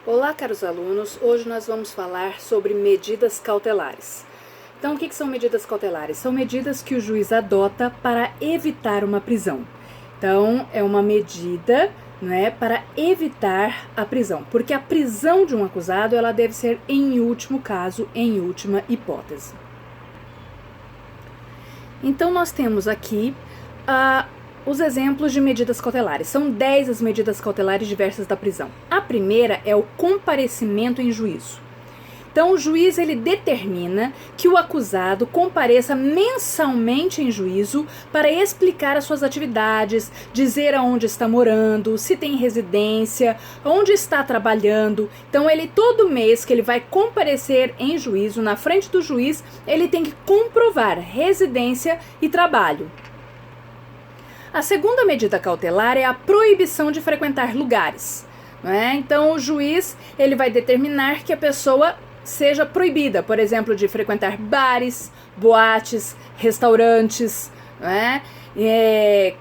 Olá, caros alunos. Hoje nós vamos falar sobre medidas cautelares. Então, o que são medidas cautelares? São medidas que o juiz adota para evitar uma prisão. Então, é uma medida, para evitar a prisão, porque a prisão de um acusado ela deve ser em último caso, em última hipótese. Então, nós temos aqui os exemplos de medidas cautelares. São 10 as medidas cautelares diversas da prisão. A primeira é o comparecimento em juízo. Então, o juiz ele determina que o acusado compareça mensalmente em juízo para explicar as suas atividades, dizer aonde está morando, se tem residência, onde está trabalhando. Então, todo mês que ele vai comparecer em juízo, na frente do juiz, ele tem que comprovar residência e trabalho. A segunda medida cautelar é a proibição de frequentar lugares. Então, o juiz ele vai determinar que a pessoa seja proibida, por exemplo, de frequentar bares, boates, restaurantes,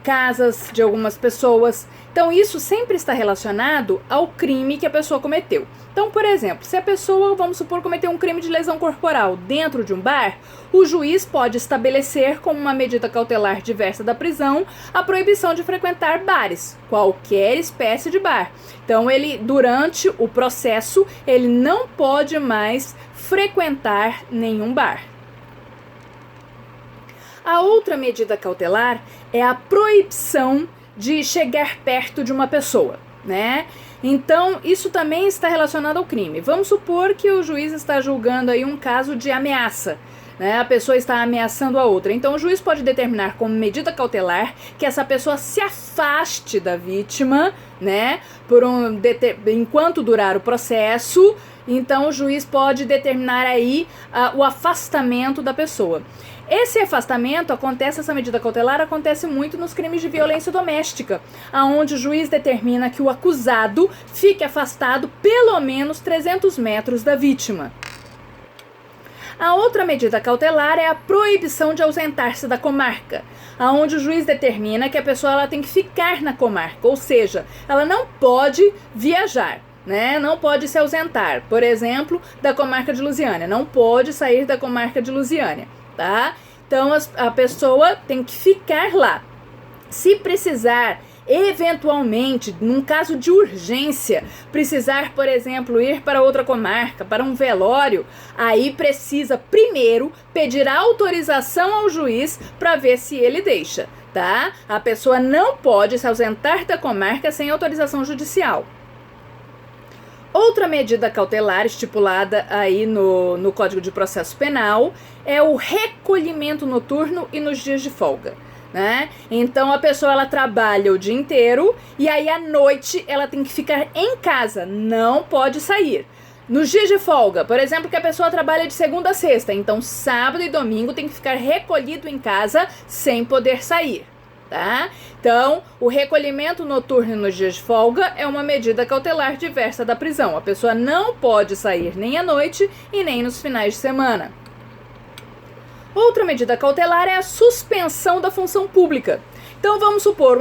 casas de algumas pessoas. Então, isso sempre está relacionado ao crime que a pessoa cometeu. Então, por exemplo, se a pessoa, vamos supor, cometeu um crime de lesão corporal dentro de um bar, o juiz pode estabelecer como uma medida cautelar diversa da prisão a proibição de frequentar bares, qualquer espécie de bar. Então, durante o processo, ele não pode mais frequentar nenhum bar. A outra medida cautelar é a proibição de chegar perto de uma pessoa, Então, isso também está relacionado ao crime. Vamos supor que o juiz está julgando aí um caso de ameaça, A pessoa está ameaçando a outra. Então, o juiz pode determinar como medida cautelar que essa pessoa se afaste da vítima, enquanto durar o processo. Então, o juiz pode determinar aí o afastamento da pessoa. Esse afastamento essa medida cautelar acontece muito nos crimes de violência doméstica, onde o juiz determina que o acusado fique afastado pelo menos 300 metros da vítima. A outra medida cautelar é a proibição de ausentar-se da comarca, onde o juiz determina que a pessoa ela tem que ficar na comarca, ou seja, ela não pode viajar. Não pode se ausentar, por exemplo, da comarca de Lusiânia, não pode sair da comarca de Lusiânia, Então, a pessoa tem que ficar lá. Se precisar, eventualmente, num caso de urgência, precisar, por exemplo, ir para outra comarca, para um velório, aí precisa primeiro pedir autorização ao juiz para ver se ele deixa, A pessoa não pode se ausentar da comarca sem autorização judicial. Outra medida cautelar estipulada aí no Código de Processo Penal é o recolhimento noturno e nos dias de folga, Então, a pessoa ela trabalha o dia inteiro e aí à noite ela tem que ficar em casa, não pode sair. Nos dias de folga, por exemplo, que a pessoa trabalha de segunda a sexta, então sábado e domingo tem que ficar recolhido em casa sem poder sair. Então, o recolhimento noturno nos dias de folga é uma medida cautelar diversa da prisão. A pessoa não pode sair nem à noite e nem nos finais de semana. Outra medida cautelar é a suspensão da função pública. Então, vamos supor,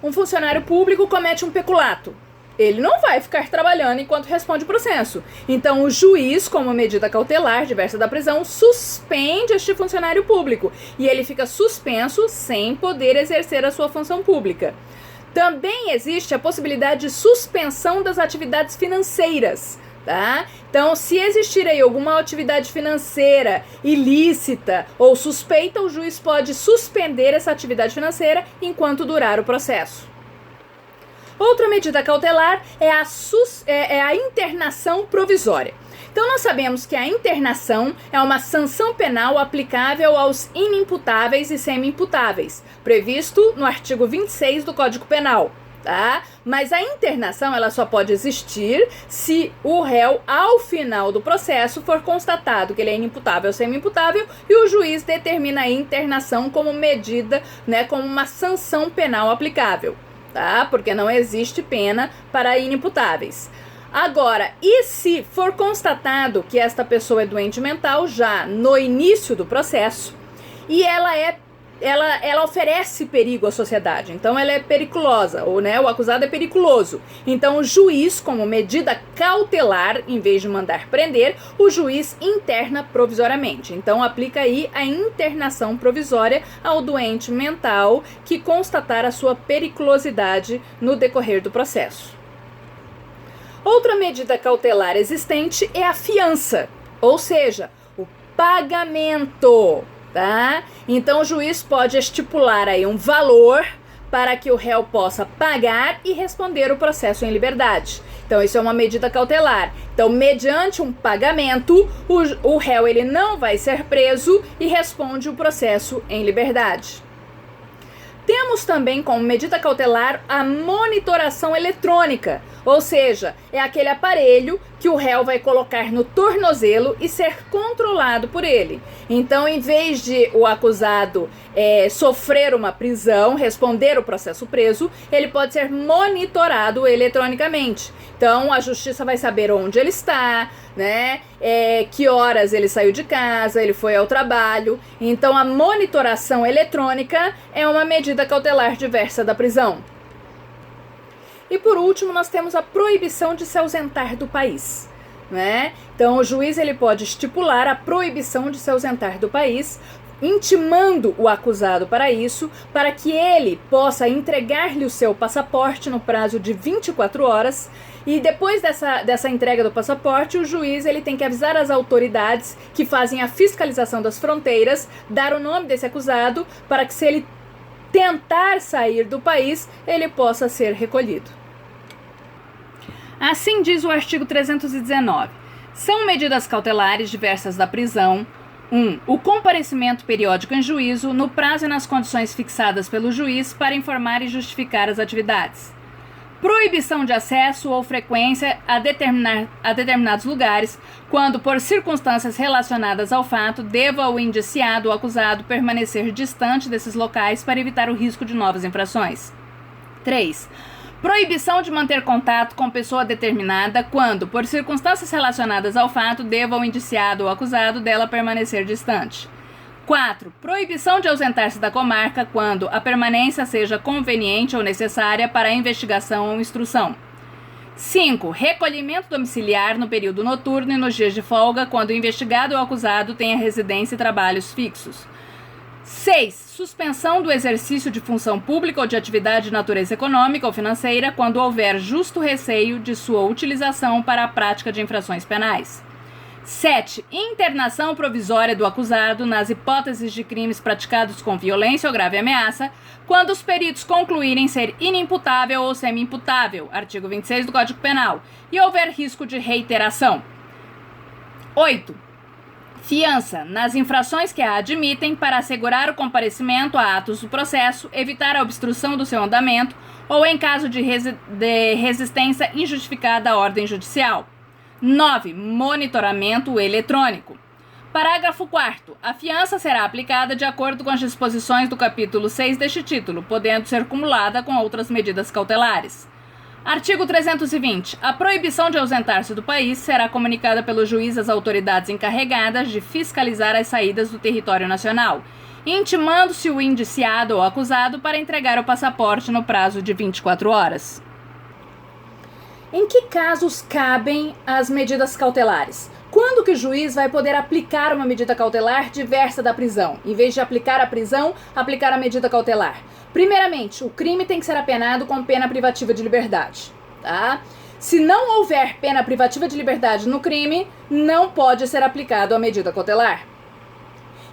um funcionário público comete um peculato. Ele não vai ficar trabalhando enquanto responde o processo. Então, o juiz, como medida cautelar diversa da prisão, suspende este funcionário público. E ele fica suspenso sem poder exercer a sua função pública. Também existe a possibilidade de suspensão das atividades financeiras. Então, se existir aí alguma atividade financeira ilícita ou suspeita, o juiz pode suspender essa atividade financeira enquanto durar o processo. Outra medida cautelar é a internação provisória. Então, nós sabemos que a internação é uma sanção penal aplicável aos inimputáveis e semi-imputáveis, previsto no artigo 26 do Código Penal. Mas a internação ela só pode existir se o réu, ao final do processo, for constatado que ele é inimputável ou semi-imputável e o juiz determina a internação como medida, como uma sanção penal aplicável. Porque não existe pena para inimputáveis. Agora, e se for constatado que esta pessoa é doente mental já no início do processo e ela é ela oferece perigo à sociedade, então ela é periculosa, ou né, o acusado é periculoso. Então o juiz, como medida cautelar, em vez de mandar prender, o juiz interna provisoriamente. Então aplica aí a internação provisória ao doente mental que constatar a sua periculosidade no decorrer do processo. Outra medida cautelar existente é a fiança, ou seja, o pagamento. Tá? Então o juiz pode estipular aí um valor para que o réu possa pagar e responder o processo em liberdade. Então isso é uma medida cautelar. Então, mediante um pagamento, o réu ele não vai ser preso e responde o processo em liberdade. Temos também como medida cautelar a monitoração eletrônica, ou seja, é aquele aparelho que o réu vai colocar no tornozelo e ser controlado por ele. Então, em vez de o acusado sofrer uma prisão, responder o processo preso, ele pode ser monitorado eletronicamente. Então, a justiça vai saber onde ele está, né? Que horas ele saiu de casa, ele foi ao trabalho. Então, a monitoração eletrônica é uma medida cautelar diversa da prisão. E por último, nós temos a proibição de se ausentar do país, né? Então, o juiz ele pode estipular a proibição de se ausentar do país, intimando o acusado para isso, para que ele possa entregar-lhe o seu passaporte no prazo de 24 horas. E depois dessa entrega do passaporte, o juiz ele tem que avisar as autoridades que fazem a fiscalização das fronteiras, dar o nome desse acusado, para que se ele tentar sair do país, ele possa ser recolhido. Assim diz o artigo 319. São medidas cautelares diversas da prisão: 1. O comparecimento periódico em juízo, no prazo e nas condições fixadas pelo juiz, para informar e justificar as atividades. Proibição de acesso ou frequência a determinados lugares, quando, por circunstâncias relacionadas ao fato, deva o indiciado ou acusado permanecer distante desses locais para evitar o risco de novas infrações. 3. Proibição de manter contato com pessoa determinada, quando, por circunstâncias relacionadas ao fato, deva o indiciado ou acusado dela permanecer distante. 4. Proibição de ausentar-se da comarca quando a permanência seja conveniente ou necessária para a investigação ou instrução. 5. Recolhimento domiciliar no período noturno e nos dias de folga quando o investigado ou acusado tenha residência e trabalhos fixos. 6. Suspensão do exercício de função pública ou de atividade de natureza econômica ou financeira quando houver justo receio de sua utilização para a prática de infrações penais. 7. Internação provisória do acusado nas hipóteses de crimes praticados com violência ou grave ameaça, quando os peritos concluírem ser inimputável ou semi-imputável, artigo 26 do Código Penal, e houver risco de reiteração. 8. Fiança nas infrações que a admitem para assegurar o comparecimento a atos do processo, evitar a obstrução do seu andamento ou em caso de resistência injustificada à ordem judicial. 9. Monitoramento eletrônico. Parágrafo 4º. A fiança será aplicada de acordo com as disposições do capítulo 6 deste título, podendo ser cumulada com outras medidas cautelares. Artigo 320. A proibição de ausentar-se do país será comunicada pelo juiz às autoridades encarregadas de fiscalizar as saídas do território nacional, intimando-se o indiciado ou acusado para entregar o passaporte no prazo de 24 horas. Em que casos cabem as medidas cautelares? Quando que o juiz vai poder aplicar uma medida cautelar diversa da prisão? Em vez de aplicar a prisão, aplicar a medida cautelar. Primeiramente, o crime tem que ser apenado com pena privativa de liberdade, tá? Se não houver pena privativa de liberdade no crime, não pode ser aplicado a medida cautelar.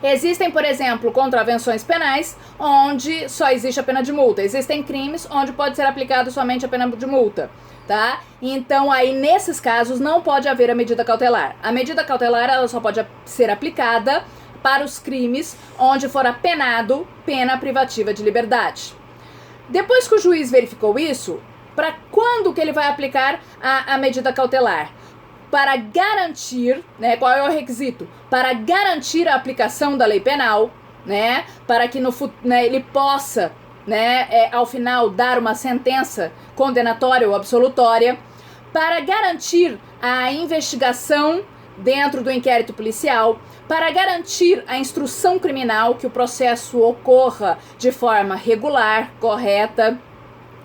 Existem, por exemplo, contravenções penais onde só existe a pena de multa. Existem crimes onde pode ser aplicado somente a pena de multa, tá? Então, aí, nesses casos, não pode haver a medida cautelar. A medida cautelar, ela só pode ser aplicada para os crimes onde for apenado pena privativa de liberdade. Depois que o juiz verificou isso, para quando que ele vai aplicar a medida cautelar? Para garantir, né, qual é o requisito? Para garantir a aplicação da lei penal, né, para que ele possa, né, ao final dar uma sentença condenatória ou absolutória, para garantir a investigação dentro do inquérito policial, para garantir a instrução criminal, que o processo ocorra de forma regular, correta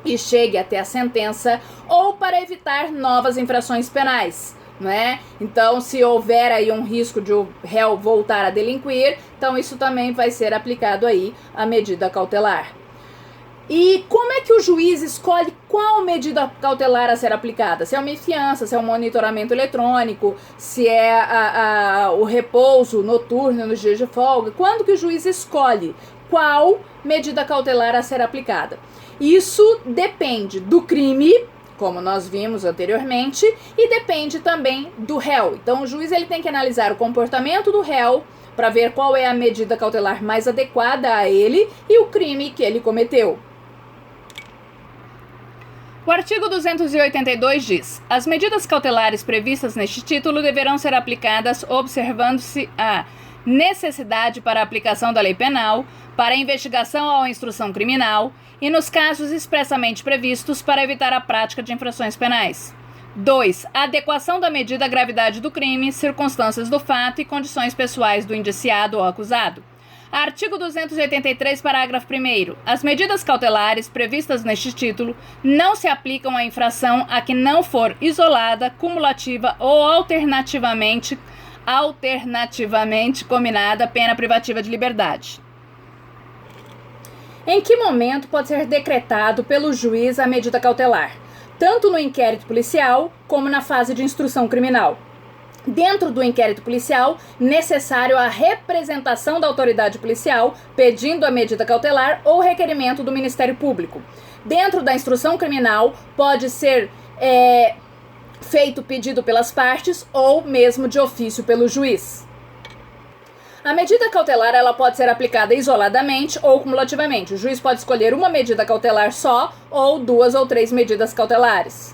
e chegue até a sentença, ou para evitar novas infrações penais, não é? Então, se houver aí um risco de o réu voltar a delinquir, então isso também vai ser aplicado aí a medida cautelar. E como é que o juiz escolhe qual medida cautelar a ser aplicada? Se é uma fiança, se é um monitoramento eletrônico, se é o repouso noturno nos dias de folga? Quando que o juiz escolhe qual medida cautelar a ser aplicada? Isso depende do crime, como nós vimos anteriormente, e depende também do réu. Então o juiz ele tem que analisar o comportamento do réu para ver qual é a medida cautelar mais adequada a ele e o crime que ele cometeu. O artigo 282 diz: as medidas cautelares previstas neste título deverão ser aplicadas observando-se a necessidade para a aplicação da lei penal, para a investigação ou instrução criminal e nos casos expressamente previstos para evitar a prática de infrações penais. 2. A adequação da medida à gravidade do crime, circunstâncias do fato e condições pessoais do indiciado ou acusado. Artigo 283, parágrafo 1º. As medidas cautelares previstas neste título não se aplicam à infração a que não for isolada, cumulativa ou alternativamente combinada pena privativa de liberdade. Em que momento pode ser decretado pelo juiz a medida cautelar? Tanto no inquérito policial como na fase de instrução criminal. Dentro do inquérito policial, necessário a representação da autoridade policial pedindo a medida cautelar ou requerimento do Ministério Público. Dentro da instrução criminal, pode ser feito pedido pelas partes ou mesmo de ofício pelo juiz. A medida cautelar ela pode ser aplicada isoladamente ou cumulativamente. O juiz pode escolher uma medida cautelar só ou 2 ou 3 medidas cautelares.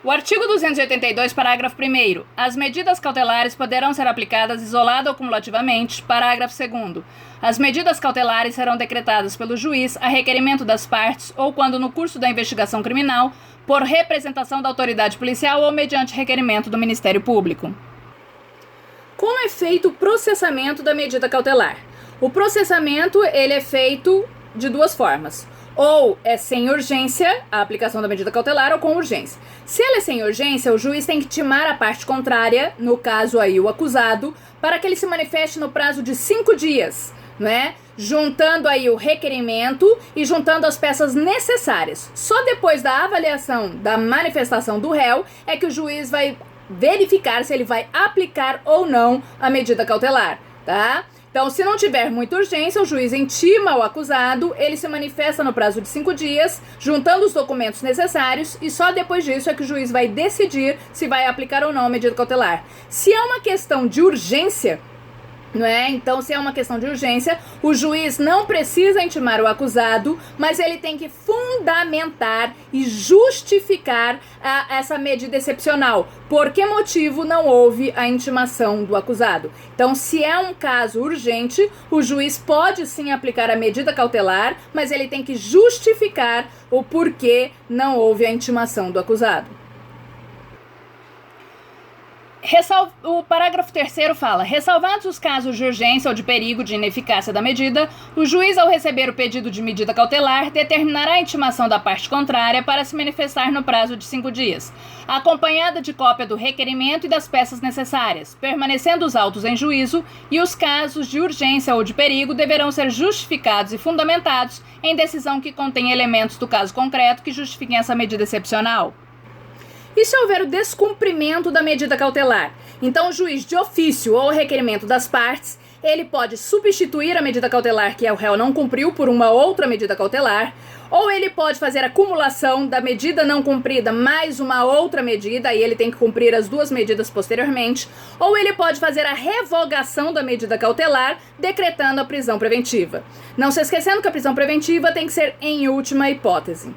O artigo 282, parágrafo 1º. As medidas cautelares poderão ser aplicadas isolada ou cumulativamente. Parágrafo 2º. As medidas cautelares serão decretadas pelo juiz a requerimento das partes ou quando no curso da investigação criminal, por representação da autoridade policial ou mediante requerimento do Ministério Público. Como é feito o processamento da medida cautelar? O processamento ele é feito de 2 formas. Ou é sem urgência, a aplicação da medida cautelar, ou com urgência. Se ela é sem urgência, o juiz tem que intimar a parte contrária, no caso aí o acusado, para que ele se manifeste no prazo de 5 dias, né? Juntando aí o requerimento e juntando as peças necessárias. Só depois da avaliação da manifestação do réu é que o juiz vai verificar se ele vai aplicar ou não a medida cautelar, tá? Então, se não tiver muita urgência, o juiz intima o acusado, ele se manifesta no prazo de 5 dias, juntando os documentos necessários, e só depois disso é que o juiz vai decidir se vai aplicar ou não a medida cautelar. Se é uma questão de urgência, não é? Então, se é uma questão de urgência, o juiz não precisa intimar o acusado, mas ele tem que fundamentar e justificar essa medida excepcional. Por que motivo não houve a intimação do acusado? Então, se é um caso urgente, o juiz pode sim aplicar a medida cautelar, mas ele tem que justificar o porquê não houve a intimação do acusado. O parágrafo 3º fala: ressalvados os casos de urgência ou de perigo de ineficácia da medida, o juiz, ao receber o pedido de medida cautelar, determinará a intimação da parte contrária para se manifestar no prazo de 5 dias, acompanhada de cópia do requerimento e das peças necessárias, permanecendo os autos em juízo, e os casos de urgência ou de perigo deverão ser justificados e fundamentados em decisão que contém elementos do caso concreto que justifiquem essa medida excepcional. E se houver o descumprimento da medida cautelar? Então, o juiz, de ofício ou requerimento das partes, ele pode substituir a medida cautelar que o réu não cumpriu por uma outra medida cautelar, ou ele pode fazer a acumulação da medida não cumprida mais uma outra medida, e ele tem que cumprir as 2 medidas posteriormente, ou ele pode fazer a revogação da medida cautelar, decretando a prisão preventiva. Não se esquecendo que a prisão preventiva tem que ser em última hipótese.